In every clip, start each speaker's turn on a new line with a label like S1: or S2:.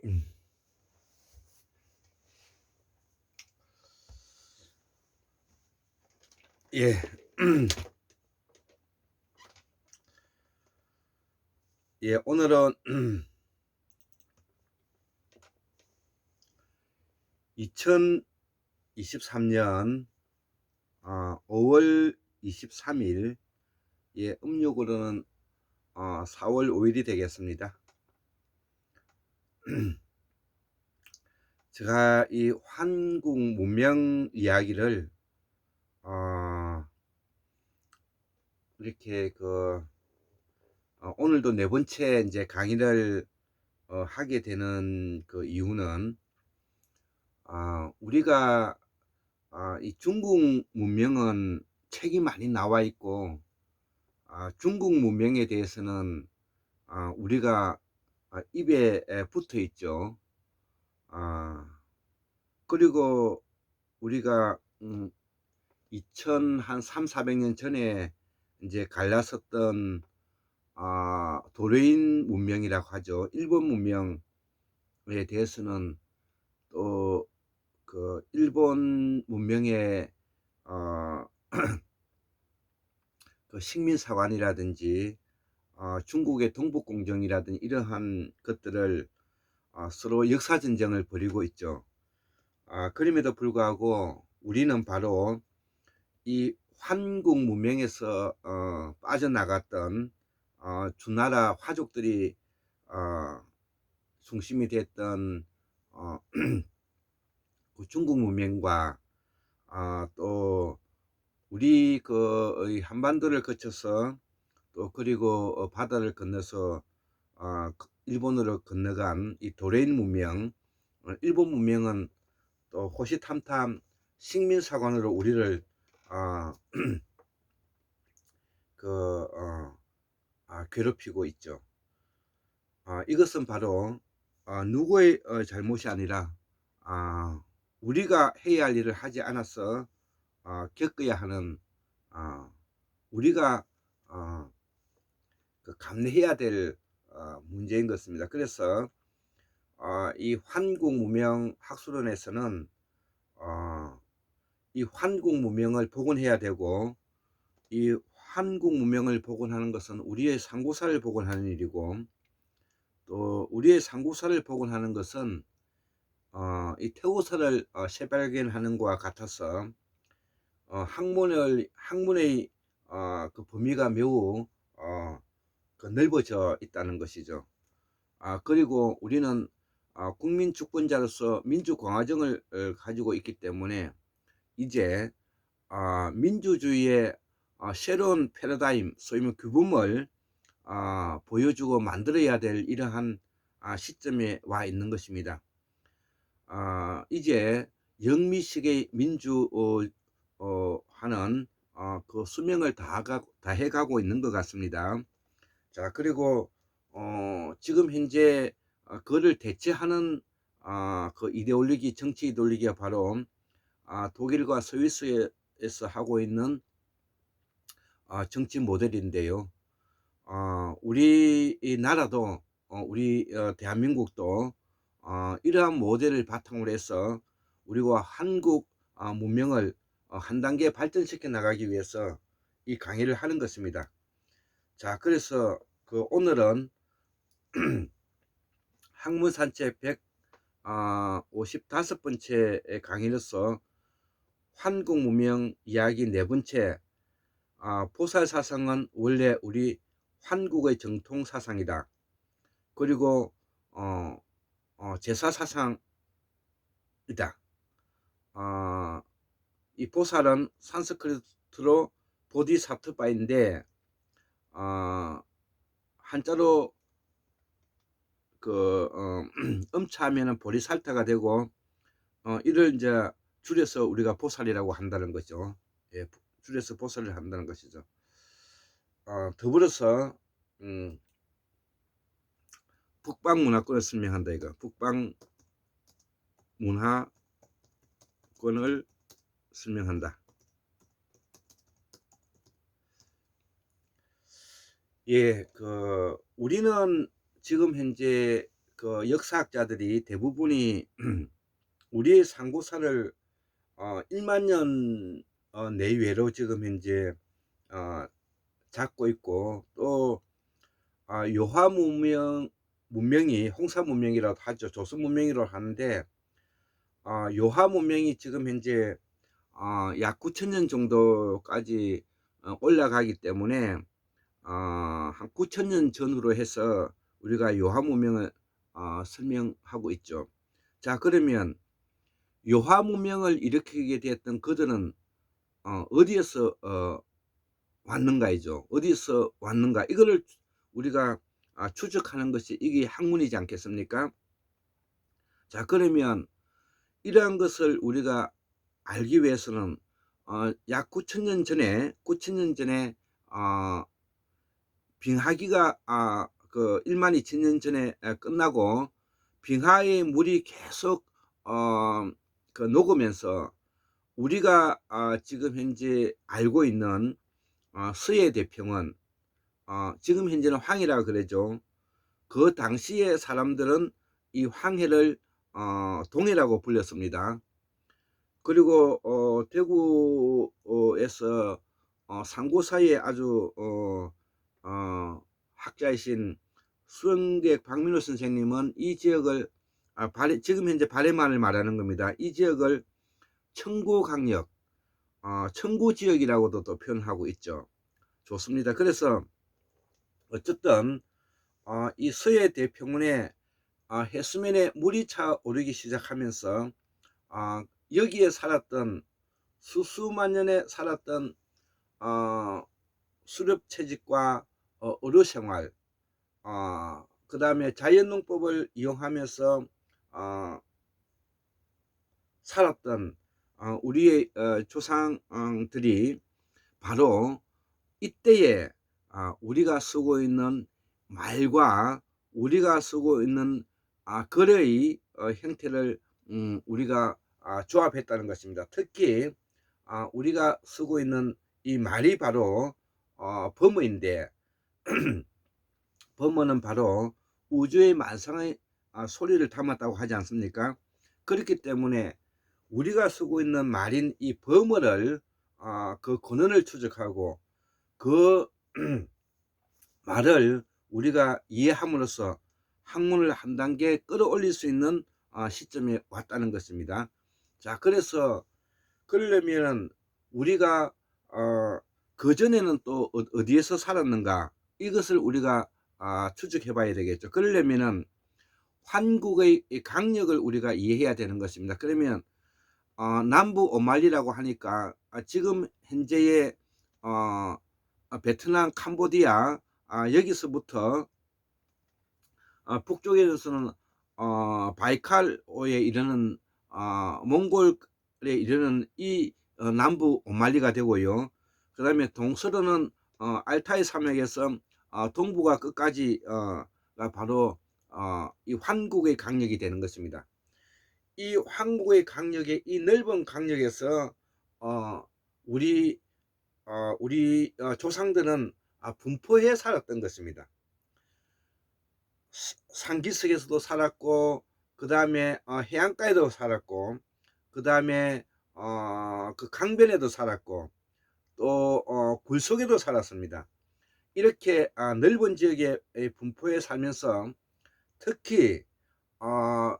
S1: 음. 예. 예, 오늘은 2023년 5월 23일, 예, 음력으로는 4월 5일이 되겠습니다. 제가 이 한국 문명 이야기를 이렇게 오늘도 네 번째 이제 강의를 하게 되는 그 이유는 우리가 이 중국 문명은 책이 많이 나와 있고, 중국 문명에 대해서는 우리가 입에 붙어 있죠. 그리고 우리가 2000 한 3, 400년 전에 이제 갈랐었던 도레인 문명이라고 하죠. 일본 문명에 대해서는 또 그 일본 문명의 그 식민사관이라든지 중국의 동북공정이라든지 이러한 것들을 서로 역사전쟁을 벌이고 있죠. 그럼에도 불구하고 우리는 바로 이 환국 문명에서 빠져나갔던 주나라 화족들이 중심이 됐던 그 중국 문명과 또 우리 그 한반도를 거쳐서 또 그리고 바다를 건너서 일본으로 건너간 이 도레인 문명, 일본 문명은 또 호시탐탐 식민사관으로 우리를 어, 그 괴롭히고 있죠. 이것은 바로 누구의 잘못이 아니라 우리가 해야 할 일을 하지 않아서 겪어야 하는, 우리가 그 감내해야 될 문제인 것입니다. 그래서 이 환국 문명 학술원에서는 이 환국 문명을 복원해야 되고, 이 한국 문명을 복원하는 것은 우리의 상고사를 복원하는 일이고, 또 우리의 상고사를 복원하는 것은 이 태고사를 재발견하는 것과 같아서 학문의 그 범위가 매우 그 넓어져 있다는 것이죠. 그리고 우리는 국민 주권자로서 민주공화정을 가지고 있기 때문에 이제 민주주의의 새로운 패러다임, 소위 말하면 규범을 보여주고 만들어야 될 이러한 시점에 와 있는 것입니다. 이제 영미식의 민주화는 그 수명을 다해가고 있는 것 같습니다. 자, 그리고 지금 현재 그를 대체하는 그 이데올로기, 정치 이데올로기가 바로 독일과 스위스에서 하고 있는 정치 모델인데요. 우리 이 나라도 우리 대한민국도 이러한 모델을 바탕으로 해서 우리가 한국 문명을 한 단계 발전시켜 나가기 위해서 이 강의를 하는 것입니다. 자, 그래서 그 오늘은 학문산책 155번째 강의로서 한국 문명 이야기 네 번째, 보살사상은 원래 우리 한국의 정통사상이다. 그리고 제사사상이다. 이 보살은 산스크리트로 보디사트바인데 한자로 그 음차하면은 보리살타가 되고 이를 이제 줄여서 우리가 보살이라고 한다는 거죠. 예, 줄여서 보살을 한다는 것이죠. 더불어서 북방 문화권을 설명한다 이거. 북방 문화권을 설명한다. 예, 우리는 지금 현재 그 역사학자들이 대부분이 우리의 상고사를 1만 년 내외로 지금 현재 어 잡고 있고, 또 요하 문명이 홍사 문명이라고 하죠. 조선 문명이라고 하는데, 요하 문명이 지금 현재 약 9천 년 정도까지 올라가기 때문에 한 9천 년 전후로 해서 우리가 요하 문명을 설명하고 있죠. 자, 그러면 요하 문명을 일으키게 되었던 그들은 어디에서 왔는가이죠. 어디서 왔는가, 이거를 우리가 추적하는 것이 이게 학문이지 않겠습니까? 자, 그러면 이러한 것을 우리가 알기 위해서는 약 9천 년 전에 빙하기가 그 1만 2천 년 전에 끝나고, 빙하의 물이 계속 그 녹으면서 우리가 지금 현재 알고 있는 서해 대평원, 지금 현재는 황해라 그러죠. 그 당시에 사람들은 이 황해를 동해라고 불렸습니다. 그리고 대구에서 상고사의 아주 학자이신 수영객 박민호 선생님은 이 지역을 지금 현재 발해만을 말하는 겁니다. 이 지역을 청구강력, 청구지역이라고도 또 표현하고 있죠. 좋습니다. 그래서 어쨌든 이 서해 대평원에 해수면에 물이 차오르기 시작하면서 여기에 살았던 수수만 년에 살았던 수렵 채집과 어류 생활, 그 다음에 자연농법을 이용하면서 살았던 우리의 조상들이 바로 이때에 우리가 쓰고 있는 말과 우리가 쓰고 있는 글의 형태를 우리가 조합했다는 것입니다. 특히 우리가 쓰고 있는 이 말이 바로 범어인데, 범어는 바로 우주의 만상의 소리를 담았다고 하지 않습니까? 그렇기 때문에 우리가 쓰고 있는 말인 이 범어를 그 근원을 추적하고 그 말을 우리가 이해함으로써 학문을 한 단계 끌어올릴 수 있는 시점에 왔다는 것입니다. 자, 그래서 그러려면 우리가 그전에는 또 어디에서 살았는가, 이것을 우리가 추적해 봐야 되겠죠. 그러려면 환국의 강력을 우리가 이해해야 되는 것입니다. 그러면 남부 오말리라고 하니까 지금 현재의 베트남, 캄보디아, 여기서부터 북쪽에서는 바이칼호에 이르는 몽골에 이르는 이 남부 오말리가 되고요. 그 다음에 동서로는 알타이 산맥에서 동부가 끝까지 바로 이 환국의 강력이 되는 것입니다. 이 환국의 강력의 이 넓은 강력에서 우리 조상들은 분포해 살았던 것입니다. 산기슭에서도 살았고, 그 다음에 해안가에도 살았고, 그 다음에 그 강변에도 살았고, 또 굴속에도 살았습니다. 이렇게 넓은 지역에 분포해 살면서 특히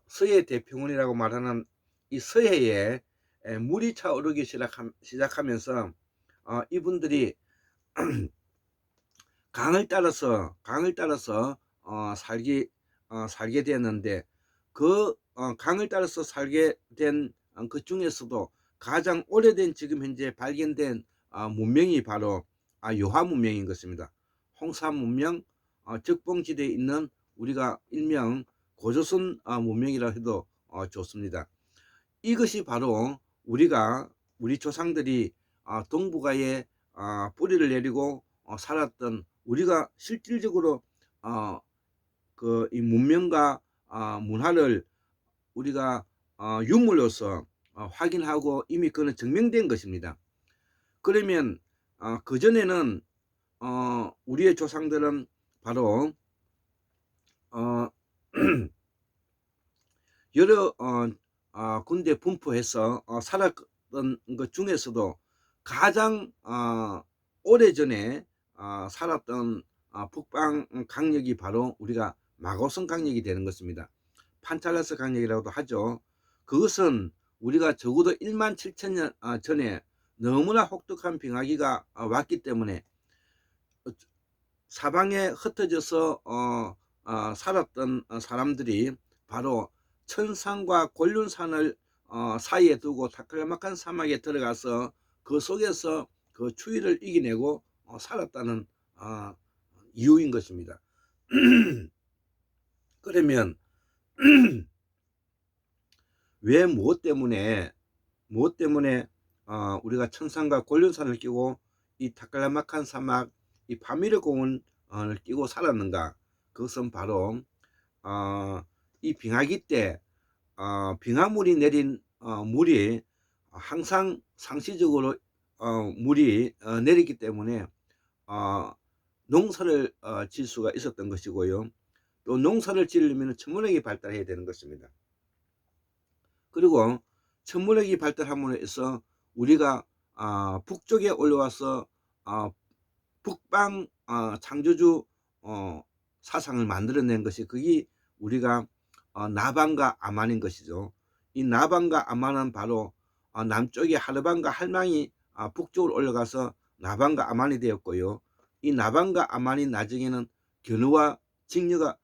S1: 서해 대평원이라고 말하는 이 서해에 물이 차오르기 시작하면서 이분들이 강을 따라서 살게 되었는데, 그 강을 따라서 살게 된 그 중에서도 가장 오래된 지금 현재 발견된 문명이 바로 요하 문명인 것입니다. 홍사 문명, 적봉지대에 있는 우리가 일명 고조선 문명이라 해도 좋습니다. 이것이 바로 우리 조상들이 동북아에 뿌리를 내리고 살았던, 우리가 실질적으로 그 이 문명과 문화를 우리가 유물로서 확인하고 이미 그는 증명된 것입니다. 그러면 그 전에는 우리의 조상들은 바로 여러 군데 분포해서 살았던 것 중에서도 가장 오래전에 살았던 북방 강력이 바로 우리가 마고성 강력이 되는 것입니다. 판찰라스 강력이라고도 하죠. 그것은 우리가 적어도 17,000년 전에 너무나 혹독한 빙하기가 왔기 때문에 사방에 흩어져서 살았던 사람들이 바로 천산과 곤륜산을 사이에 두고 타클라마칸 사막에 들어가서 그 속에서 그 추위를 이겨내고 살았다는 이유인 것입니다. 그러면 왜 무엇 때문에 우리가 천산과 곤륜산을 끼고 이 타클라마칸 사막, 이 파미르 공원을 끼고 살았는가? 그것은 바로 이 빙하기 때 빙하물이 내린 물이 항상 상시적으로 물이 내리기 때문에 농사를 질 수가 있었던 것이고요. 또 농사를 지으려면 천문학이 발달해야 되는 것입니다. 그리고 천문학이 발달함으로 해서 우리가 북쪽에 올라와서 북방 창조주 사상을 만들어낸 것이 그게 우리가 나반과 아만인 것이죠. 이 나반과 아만은 바로 남쪽에 하르반과 할망이 북쪽으로 올라가서 나반과 아만이 되었고요. 이 나반과 아만이 나중에는 견우와 직녀가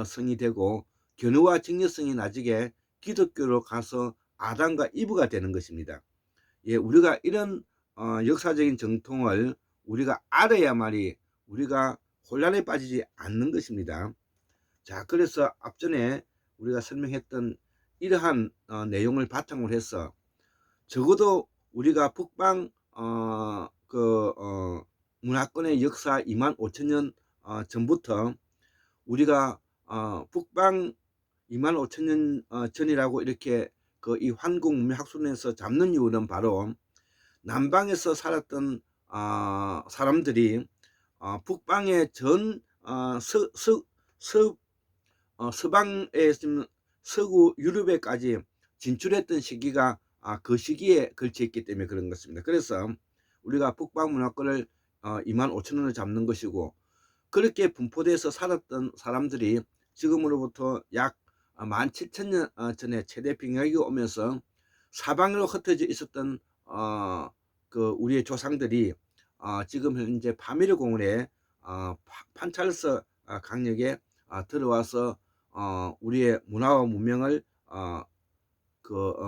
S1: 성이 되고 견우와 직녀성이 나중에 기독교로 가서 아담과 이브가 되는 것입니다. 예, 우리가 이런 역사적인 정통을 우리가 알아야만이 우리가 혼란에 빠지지 않는 것입니다. 자, 그래서 앞전에 우리가 설명했던 이러한 내용을 바탕으로 해서 적어도 우리가 북방 문화권의 역사 25,000년 전부터 우리가 북방 25,000년 전이라고 이렇게 이 한국문명학술에서 잡는 이유는 바로 남방에서 살았던 사람들이 북방의 전 서방에 있는 서구 유럽에까지 진출했던 시기가 그 시기에 걸쳐 있기 때문에 그런 것입니다. 그래서 우리가 북방 문화권을 25,000년을 잡는 것이고, 그렇게 분포돼서 살았던 사람들이 지금으로부터 약 17,000년 전에 최대 빙하기가 오면서 사방으로 흩어져 있었던 우리의 조상들이 지금 현재 파미르 공원에 판찰스 강력에 들어와서 우리의 문화와 문명을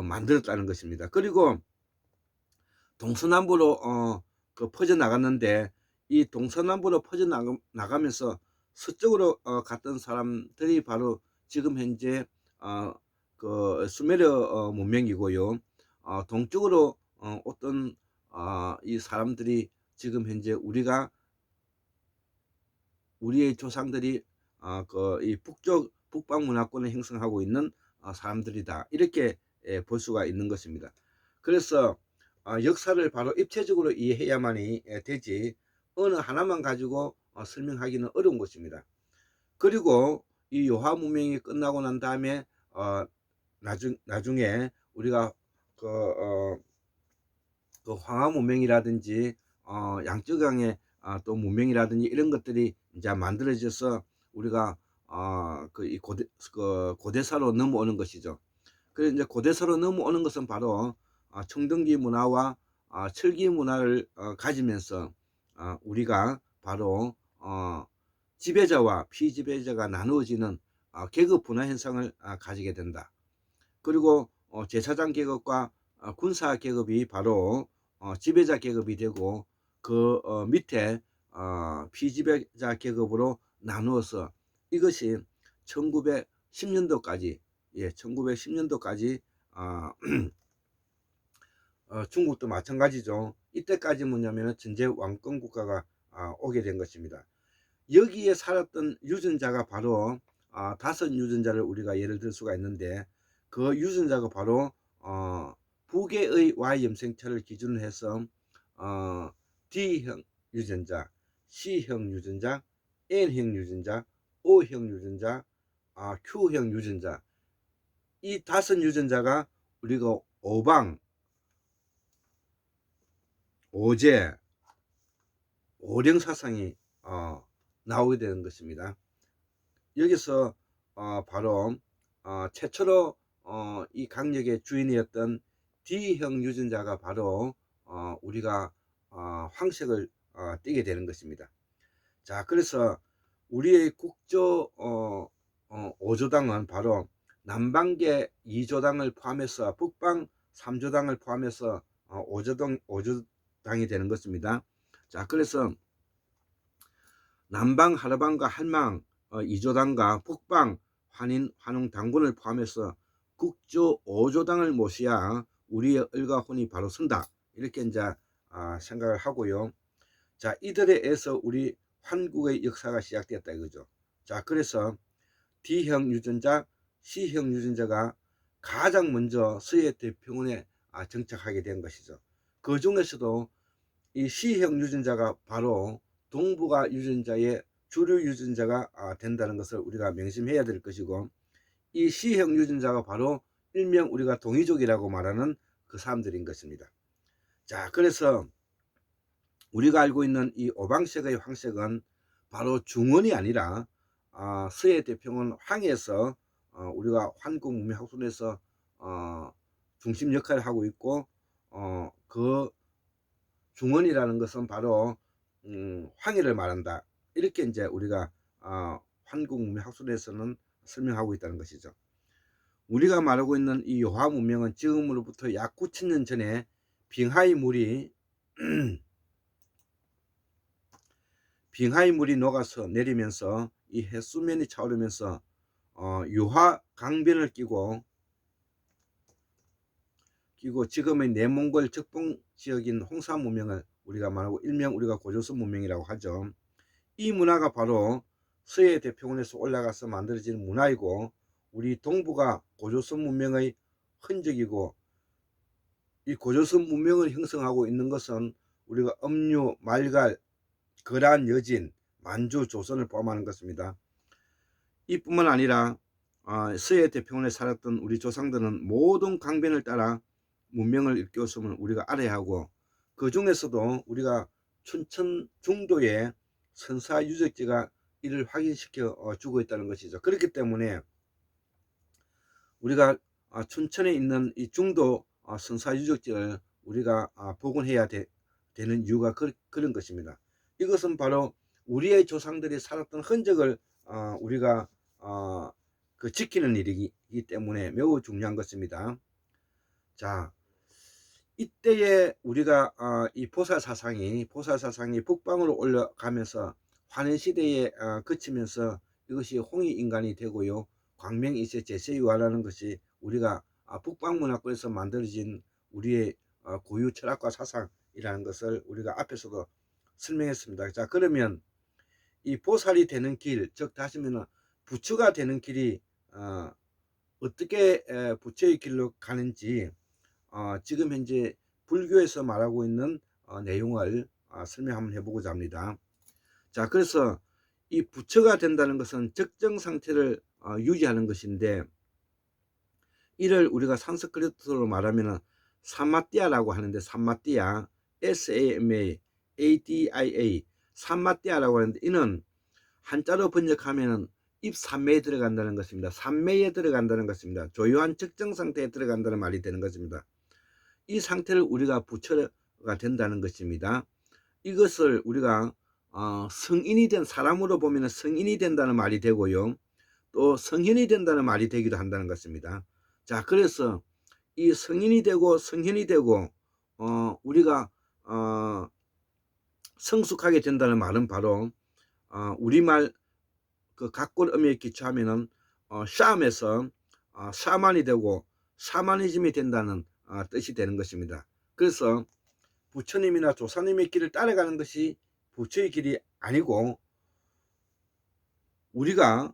S1: 만들었다는 것입니다. 그리고 동서남북으로 퍼져 나갔는데, 이 동서남북으로 퍼져 나가면서 서쪽으로 갔던 사람들이 바로 지금 현재 수메르 문명이고요. 동쪽으로 어떤 이 사람들이 지금 현재 우리의 조상들이 이 북방 문화권을 형성하고 있는 사람들이다, 이렇게 볼 수가 있는 것입니다. 그래서 역사를 바로 입체적으로 이해해야만이 되지 어느 하나만 가지고 설명하기는 어려운 것입니다. 그리고 이 요하 문명이 끝나고 난 다음에 나중에 우리가 황하 문명이라든지 양쯔강의 또 문명이라든지 이런 것들이 이제 만들어져서 우리가 고대사로 넘어오는 것이죠. 그래서 이제 고대사로 넘어오는 것은 바로 청동기 문화와 철기 문화를 가지면서 우리가 바로 지배자와 피지배자가 나누어지는 계급 분화 현상을 가지게 된다. 그리고 제사장 계급과 군사 계급이 바로 지배자 계급이 되고, 그 밑에 피지배자 계급으로 나누어서 이것이 1910년도까지 1910년도까지 중국도 마찬가지죠. 이때까지 뭐냐면 전제 왕권 국가가 오게 된 것입니다. 여기에 살았던 유전자가 바로 5 유전자를 우리가 예를 들 수가 있는데, 그 유전자가 바로 북의 Y 염색체를 기준으로 해서 D형 유전자, C형 유전자, N형 유전자, O형 유전자, Q형 유전자, 이 다섯 유전자가 우리가 오방, 오제, 오령사상이 나오게 되는 것입니다. 여기서 바로 최초로 이 강력의 주인이었던 D형 유전자가 바로 우리가 황색을 띠게 되는 것입니다. 자, 그래서 우리의 국조 5조당은 바로 남방계 2조당을 포함해서 북방 3조당을 포함해서 5조당이 되는 것입니다. 자, 그래서 남방 하르방과 할망 2조당과 북방 환인 환웅 당군을 포함해서 국조 5조당을 모셔야 우리의 을과 혼이 바로 선다, 이렇게 이제 생각을 하고요. 자, 이들에 의해서 우리 한국의 역사가 시작되었다 이거죠. 자, 그래서 D형 유전자, C형 유전자가 가장 먼저 서해태평원에 정착하게 된 것이죠. 그 중에서도 이 C형 유전자가 바로 동북아 유전자의 주류 유전자가 된다는 것을 우리가 명심해야 될 것이고, 이 C형 유전자가 바로 일명 우리가 동이족이라고 말하는 그 사람들인 것입니다. 자, 그래서 우리가 알고 있는 이 오방색의 황색은 바로 중원이 아니라 서해태평원 항에서 우리가 한국문명학술에서 중심 역할을 하고 있고, 그 중원이라는 것은 바로 황해를 말한다, 이렇게 이제 우리가 한국문명학술에서는 설명하고 있다는 것이죠. 우리가 말하고 있는 이 요하 문명은 지금으로부터 약 9,000년 전에 빙하의 물이 빙하의 물이 녹아서 내리면서 이 해수면이 차오르면서 유화 강변을 끼고 지금의 내몽골 적봉 지역인 홍사 문명을 우리가 말하고 일명 우리가 고조선 문명이라고 하죠. 이 문화가 바로 서해대평원에서 올라가서 만들어진 문화이고, 우리 동북아 고조선 문명의 흔적이고, 이 고조선 문명을 형성하고 있는 것은 우리가 음유, 말갈, 거란, 여진, 만주, 조선을 포함하는 것입니다. 이뿐만 아니라 서해대평원에 살았던 우리 조상들은 모든 강변을 따라 문명을 일깨웠음을 우리가 알아야 하고, 그 중에서도 우리가 춘천 중도에 선사 유적지가 이를 확인시켜 주고 있다는 것이죠. 그렇기 때문에 우리가 춘천에 있는 이 중도 선사 유적지를 우리가 복원해야 되는 이유가 그런 것입니다. 이것은 바로 우리의 조상들이 살았던 흔적을 우리가 지키는 일이기 때문에 매우 중요한 것입니다. 자, 이때에 우리가 이 보살사상이 북방으로 올라가면서 환인시대에 그치면서 이것이 홍익인간이 되고요, 광명이세 제세유화라는 것이 우리가 북방문화권에서 만들어진 우리의 고유 철학과 사상이라는 것을 우리가 앞에서도 설명했습니다. 자, 그러면 이 보살이 되는 길, 즉 다시 말하면 부처가 되는 길이 어떻게 부처의 길로 가는지 지금 현재 불교에서 말하고 있는 내용을 설명 한번 해보고자 합니다. 자, 그래서 이 부처가 된다는 것은 적정 상태를 유지하는 것인데, 이를 우리가 산스크리트로 말하면 사마띠아라고 하는데, 사마띠아, SAMA, 사마띠아라고 하는데, 이는 한자로 번역하면 입삼매에 들어간다는 것입니다. 삼매에 들어간다는 것입니다. 조요한 적정 상태에 들어간다는 말이 되는 것입니다. 이 상태를 우리가 부처가 된다는 것입니다. 이것을 우리가 성인이 된 사람으로 보면 성인이 된다는 말이 되고요, 또 성현이 된다는 말이 되기도 한다는 것입니다. 자, 그래서 이 성인이 되고 성현이 되고 우리가 성숙하게 된다는 말은 바로 우리말 그 각골 음에 기초하면은 샤암에서 샤만이 되고 샤머니즘이 된다는 뜻이 되는 것입니다. 그래서 부처님이나 조사님의 길을 따라가는 것이 부처의 길이 아니고, 우리가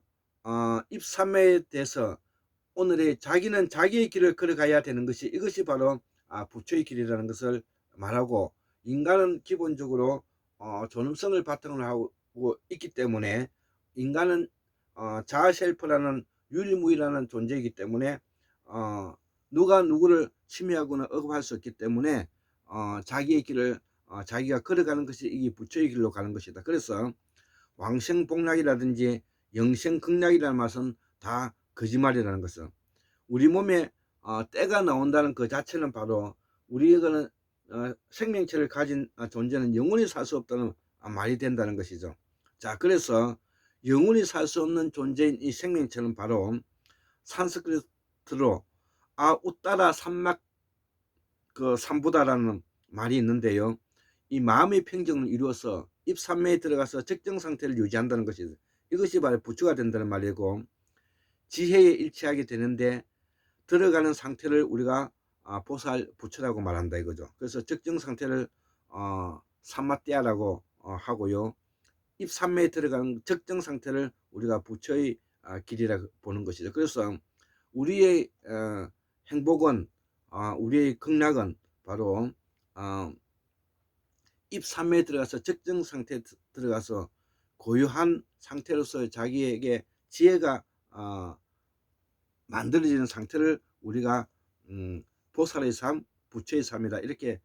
S1: 입삼매에 대해서 오늘의 자기는 자기의 길을 걸어가야 되는 것이, 이것이 바로 부처의 길이라는 것을 말하고, 인간은 기본적으로 존엄성을 바탕으로 하고 있기 때문에 인간은 자아 셀프라는 유일무이라는 존재이기 때문에 누가 누구를 침해하거나 억압할 수 없기 때문에 자기의 길을 자기가 걸어가는 것이 이 부처의 길로 가는 것이다. 그래서 왕생복락이라든지 영생극락이라는 말은 다 거짓말이라는 것은, 우리 몸에 때가 나온다는 그 자체는 바로 우리가 생명체를 가진 존재는 영원히 살 수 없다는 말이 된다는 것이죠. 자, 그래서 영원히 살 수 없는 존재인 이 생명체는 바로 산스크리트로 우따라 삼막 삼부다라는 말이 있는데요. 이 마음의 평정을 이루어서 입산매에 들어가서 적정 상태를 유지한다는 것이죠. 이것이 바로 부처가 된다는 말이고, 지혜에 일치하게 되는데 들어가는 상태를 우리가 보살 부처라고 말한다 이거죠. 그래서 적정 상태를 삼마떼아라고 하고요. 입산매에 들어가는 적정 상태를 우리가 부처의 길이라 보는 것이죠. 그래서 우리의 행복은, 우리의 극락은 바로 입산매에 들어가서 적정 상태에 들어가서 고유한 상태로서 자기에게 지혜가 만들어지는 상태를 우리가 보살의 삶, 부처의 삶이다 이렇게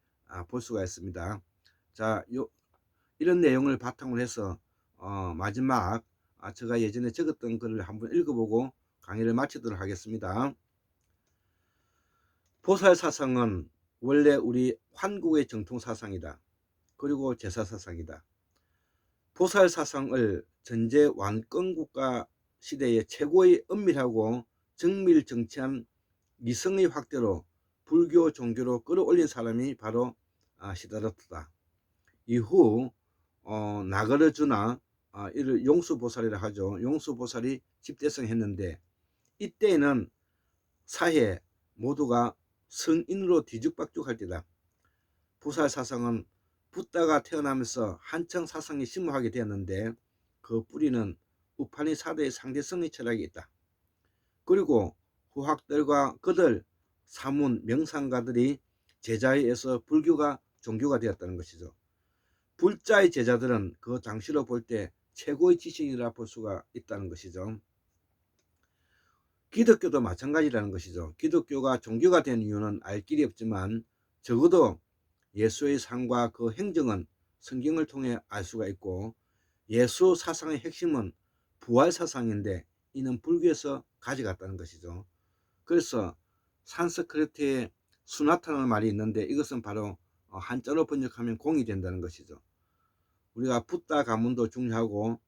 S1: 볼 수가 있습니다. 자, 이런 내용을 바탕으로 해서 마지막 제가 예전에 적었던 글을 한번 읽어보고 강의를 마치도록 하겠습니다. 보살사상은 원래 우리 환국의 정통사상이다. 그리고 제사사상이다. 보살사상을 전제 완권국가 시대의 최고의 엄밀하고 정밀정치한 이성의 확대로 불교 종교로 끌어올린 사람이 바로 시다르타다. 이후 나가르주나 이를 용수보살이라 하죠. 용수보살이 집대성했는데, 이때에는 사회 모두가 성인으로 뒤죽박죽할 때다. 보살사상은 붓다가 태어나면서 한층 사상이 심오하게 되었는데, 그 뿌리는 우파니사드의 상대성의 철학이 있다. 그리고 후학들과 그들 사문 명상가들이 제자에 의해서 불교가 종교가 되었다는 것이죠. 불자의 제자들은 그 당시로 볼 때 최고의 지식이라 볼 수가 있다는 것이죠. 기독교도 마찬가지라는 것이죠. 기독교가 종교가 된 이유는 알 길이 없지만 적어도 예수의 삶과 그 행정은 성경을 통해 알 수가 있고, 예수 사상의 핵심은 부활 사상인데 이는 불교에서 가져갔다는 것이죠. 그래서 산스크리트의 수나타라는 말이 있는데, 이것은 바로 한자로 번역하면 공이 된다는 것이죠. 우리가 붓다 가문도 중요하고,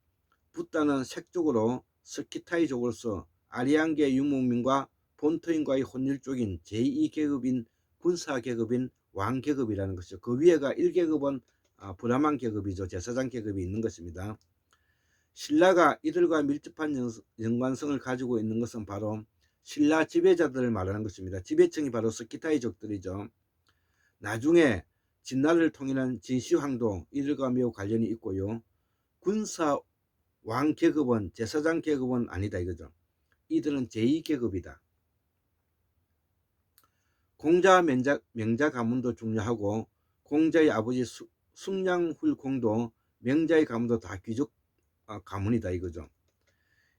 S1: 붓다는 색적으로 스키타이족으로서 아리안계 유목민과 본토인과의 혼혈족인 제2계급인 군사계급인 왕계급이라는 것이죠. 그 위에가 1계급은 브라만 계급이죠. 제사장 계급이 있는 것입니다. 신라가 이들과 밀접한 연관성을 가지고 있는 것은 바로 신라 지배자들을 말하는 것입니다. 지배층이 바로 스키타이족들이죠. 나중에 진나라를 통일한 진시황도 이들과 매우 관련이 있고요. 군사 왕 계급은 제사장 계급은 아니다 이거죠. 이들은 제2계급이다. 공자 명자 가문도 중요하고, 공자의 아버지 숭량훌공도 명자의 가문도 다 귀족 가문이다 이거죠.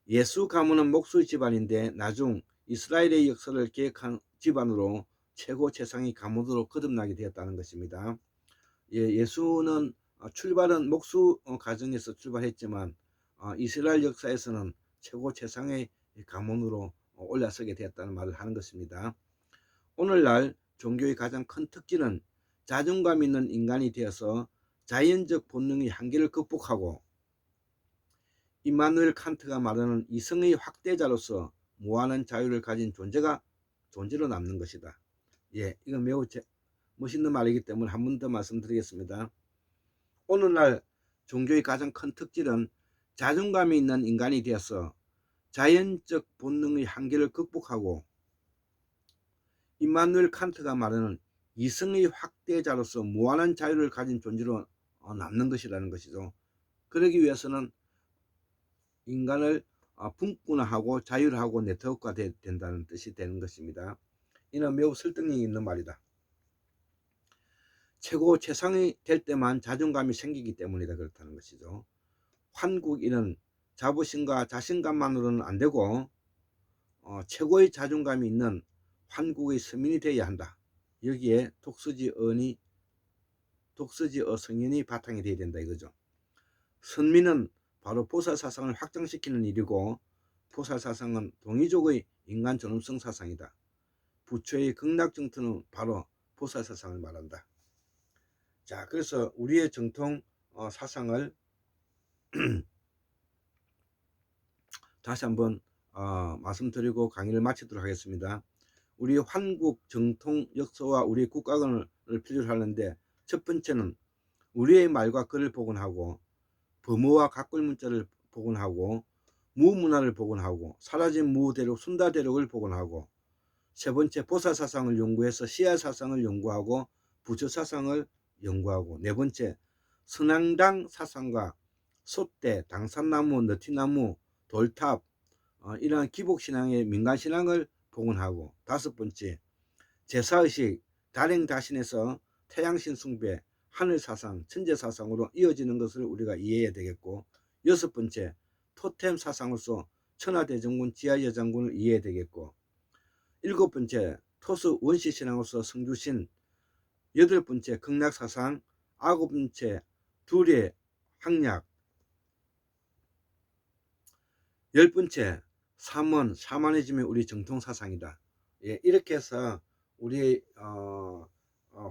S1: 예수 가문은 목수의 집안인데 나중 이스라엘의 역사를 계획한 집안으로 최고 최상의 가문으로 거듭나게 되었다는 것입니다. 예수는 출발은 목수 가정에서 출발했지만 이스라엘 역사에서는 최고 최상의 가문으로 올라서게 되었다는 말을 하는 것입니다. 오늘날 종교의 가장 큰 특징은 자존감 있는 인간이 되어서 자연적 본능의 한계를 극복하고, 임마누엘 칸트가 말하는 이성의 확대자로서 무한한 자유를 가진 존재로 남는 것이다. 이건 매우 멋있는 말이기 때문에 한 번 더 말씀드리겠습니다. 오늘날 종교의 가장 큰 특질은 자존감이 있는 인간이 되어서 자연적 본능의 한계를 극복하고, 임마누엘 칸트가 말하는 이성의 확대자로서 무한한 자유를 가진 존재로 남는 것이라는 것이죠. 그러기 위해서는 인간을 분분화하고 자율하고 네트워크가 된다는 뜻이 되는 것입니다. 이는 매우 설득력이 있는 말이다. 최고 최상이 될 때만 자존감이 생기기 때문이다 그렇다는 것이죠. 환국인은 자부심과 자신감만으로는 안 되고 최고의 자존감이 있는 환국의 서민이 되어야 한다. 여기에 독서지어 성현이 바탕이 되어야 된다 이거죠. 선민은 바로 보살사상을 확장시키는 일이고, 보살사상은 동이족의 인간 존엄성 사상이다. 부처의 극락정토는 바로 보살사상을 말한다. 자, 그래서 우리의 정통 사상을 다시 한번 말씀드리고 강의를 마치도록 하겠습니다. 우리 한국 정통 역사와 우리 국가관을 필요로 하는데, 첫 번째는 우리의 말과 글을 복원하고, 범어와 각글 문자를 복원하고, 무문화를 복원하고, 사라진 무대록 순다대록을 복원하고, 세 번째 보살사상을 연구해서 시야사상을 연구하고 부처사상을 연구하고, 네 번째 선앙당 사상과 솥대, 당산나무, 너티나무, 돌탑 이러한 기복신앙의 민간신앙을 복원하고, 다섯 번째 제사의식, 달행다신에서 태양신 숭배, 하늘사상, 천재사상으로 이어지는 것을 우리가 이해해야 되겠고, 여섯 번째 토템 사상으로서 천하대장군, 지하여장군을 이해해야 되겠고, 일곱 번째 토수 원시신앙으로서 성주신, 여덟 번째 극락사상, 아홉 번째 둘의 학략, 열 번째 삼원, 샤머니즘이 우리 정통사상이다. 예, 이렇게 해서 우리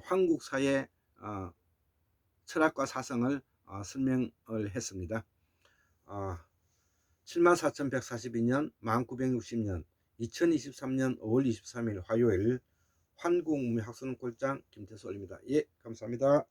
S1: 한국사의 철학과 사상을 설명을 했습니다. 74,142년, 1960년, 2023년 5월 23일 화요일, 한국문명학습 꼴장 김태수 올립니다. 예, 감사합니다.